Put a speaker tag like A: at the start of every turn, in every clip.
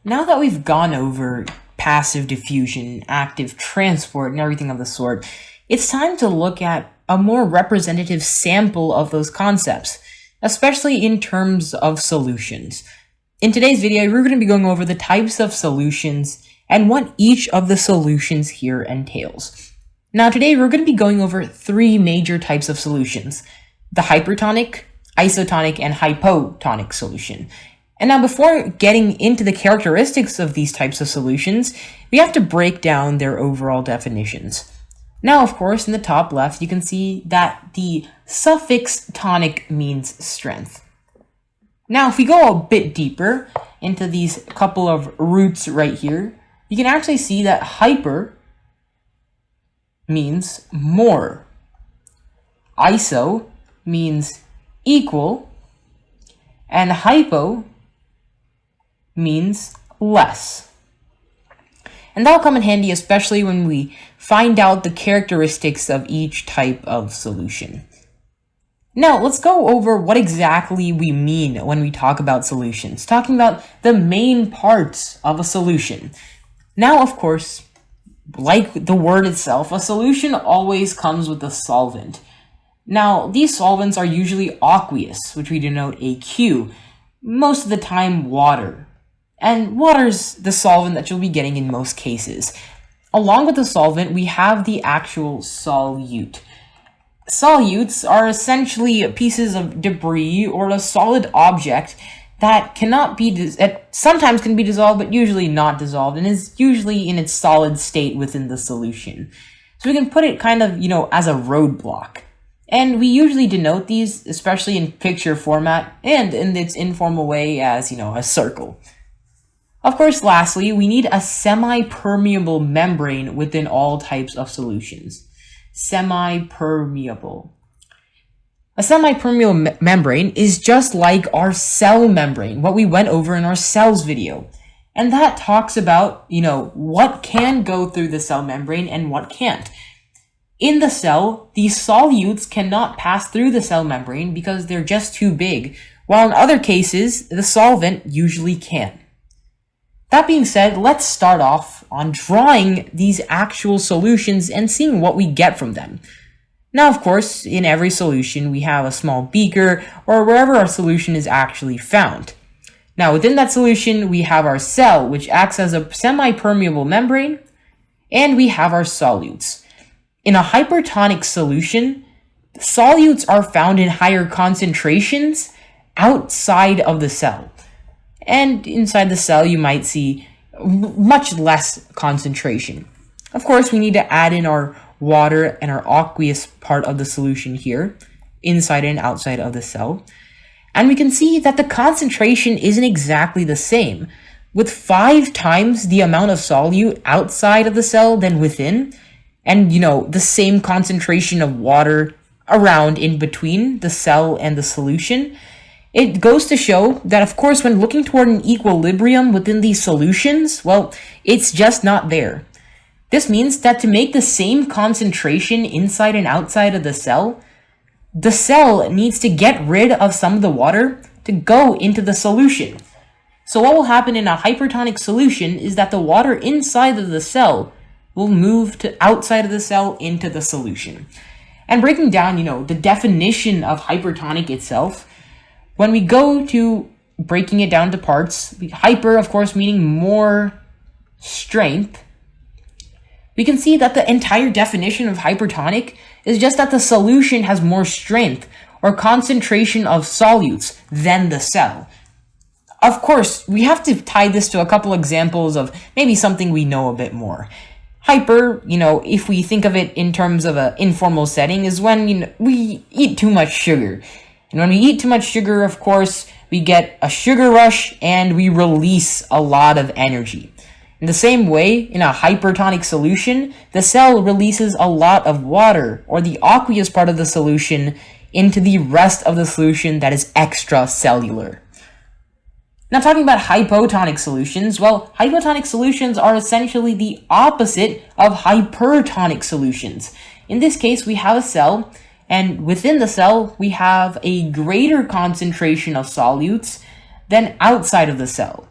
A: Now that we've gone over passive diffusion, active transport, and everything of the sort, it's time to look at a more representative sample of those concepts, especially in terms of solutions. In today's video, we're going to be going over the types of solutions and what each of the solutions here entails. Now today, we're going to be going over three major types of solutions: the hypertonic, isotonic, and hypotonic solution. And now before getting into the characteristics of these types of solutions, we have to break down their overall definitions. Now, of course, in the top left, you can see that the suffix tonic means strength. Now, if we go a bit deeper into these couple of roots right here, you can actually see that hyper means more, iso means equal, and hypo means less. And that'll come in handy, especially when we find out the characteristics of each type of solution. Now, let's go over what exactly we mean when we talk about solutions, talking about the main parts of a solution. Now, of course, like the word itself, a solution always comes with a solvent. Now, these solvents are usually aqueous, which we denote AQ, most of the time water. And water's the solvent that you'll be getting in most cases. Along with the solvent, we have the actual solute. Solutes are essentially pieces of debris or a solid object that cannot be, sometimes can be dissolved, but usually not dissolved, and is usually in its solid state within the solution. So we can put it kind of, as a roadblock. And we usually denote these, especially in picture format and in its informal way, as, a circle. Of course, lastly, we need a semi-permeable membrane within all types of solutions. Semi-permeable. A semi-permeable membrane is just like our cell membrane, what we went over in our cells video. And that talks about, what can go through the cell membrane and what can't. In the cell, these solutes cannot pass through the cell membrane because they're just too big, while in other cases, the solvent usually can. That being said, let's start off on drawing these actual solutions and seeing what we get from them. Now, of course, in every solution, we have a small beaker or wherever our solution is actually found. Now, within that solution, we have our cell, which acts as a semi-permeable membrane, and we have our solutes. In a hypertonic solution, solutes are found in higher concentrations outside of the cell. And inside the cell, you might see much less concentration. Of course, we need to add in our water and our aqueous part of the solution here, inside and outside of the cell. And we can see that the concentration isn't exactly the same, with 5 times the amount of solute outside of the cell than within, and, the same concentration of water around in between the cell and the solution. It goes to show that, of course, when looking toward an equilibrium within these solutions, well, it's just not there. This means that to make the same concentration inside and outside of the cell needs to get rid of some of the water to go into the solution. So what will happen in a hypertonic solution is that the water inside of the cell will move to outside of the cell into the solution. And breaking down, the definition of hypertonic itself, when we go to breaking it down to parts, hyper, of course, meaning more strength, we can see that the entire definition of hypertonic is just that the solution has more strength or concentration of solutes than the cell. Of course, we have to tie this to a couple examples of maybe something we know a bit more. Hyper, if we think of it in terms of an informal setting, is when we eat too much sugar. And when we eat too much sugar, of course, we get a sugar rush and we release a lot of energy. In the same way, in a hypertonic solution, the cell releases a lot of water, or the aqueous part of the solution, into the rest of the solution that is extracellular. Now, talking about hypotonic solutions, well, hypotonic solutions are essentially the opposite of hypertonic solutions. In this case, we have a cell, and within the cell, we have a greater concentration of solutes than outside of the cell.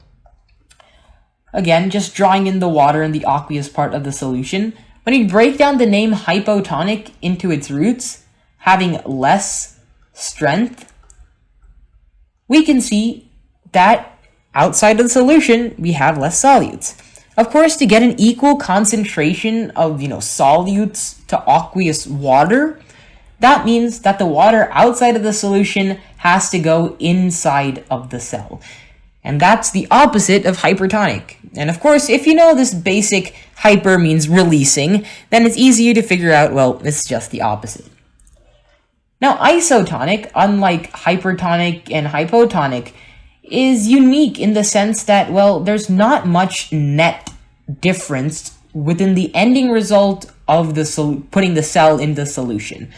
A: Again, just drawing in the water in the aqueous part of the solution. When you break down the name hypotonic into its roots, having less strength, we can see that outside of the solution, we have less solutes. Of course, to get an equal concentration of, solutes to aqueous water, that means that the water outside of the solution has to go inside of the cell. And that's the opposite of hypertonic. And of course, if you know this basic hyper means releasing, then it's easier to figure out, well, it's just the opposite. Now, isotonic, unlike hypertonic and hypotonic, is unique in the sense that, well, there's not much net difference within the ending result of putting the cell in the solution.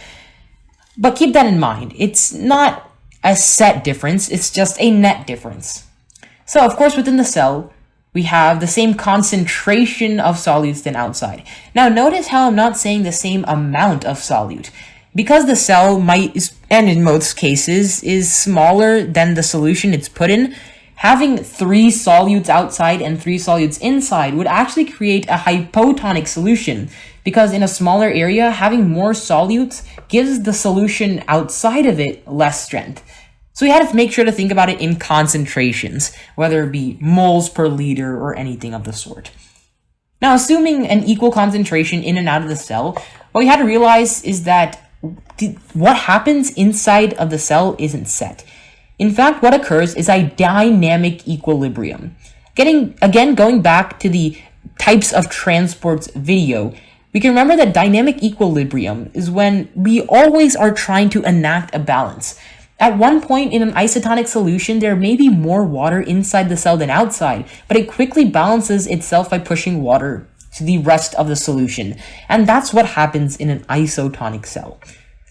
A: But keep that in mind. It's not a set difference, it's just a net difference. So, of course, within the cell, we have the same concentration of solutes than outside. Now, notice how I'm not saying the same amount of solute. Because the cell might, and in most cases, is smaller than the solution it's put in, having 3 solutes outside and 3 solutes inside would actually create a hypotonic solution, because in a smaller area, having more solutes gives the solution outside of it less strength. So we had to make sure to think about it in concentrations, whether it be moles per liter or anything of the sort. Now, assuming an equal concentration in and out of the cell, what we had to realize is that what happens inside of the cell isn't set. In fact, what occurs is a dynamic equilibrium. Going back to the types of transports video, we can remember that dynamic equilibrium is when we always are trying to enact a balance. At one point in an isotonic solution, there may be more water inside the cell than outside, but it quickly balances itself by pushing water to the rest of the solution. And that's what happens in an isotonic cell.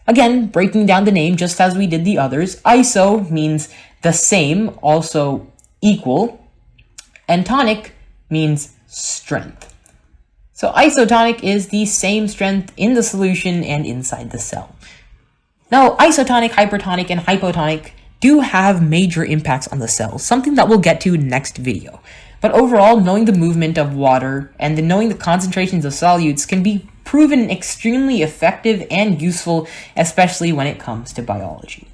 A: Again, breaking down the name just as we did the others, iso means the same, also equal, and tonic means strength. So isotonic is the same strength in the solution and inside the cell. Now, isotonic, hypertonic, and hypotonic do have major impacts on the cell, something that we'll get to next video. But overall, knowing the movement of water and then knowing the concentrations of solutes can be proven extremely effective and useful, especially when it comes to biology.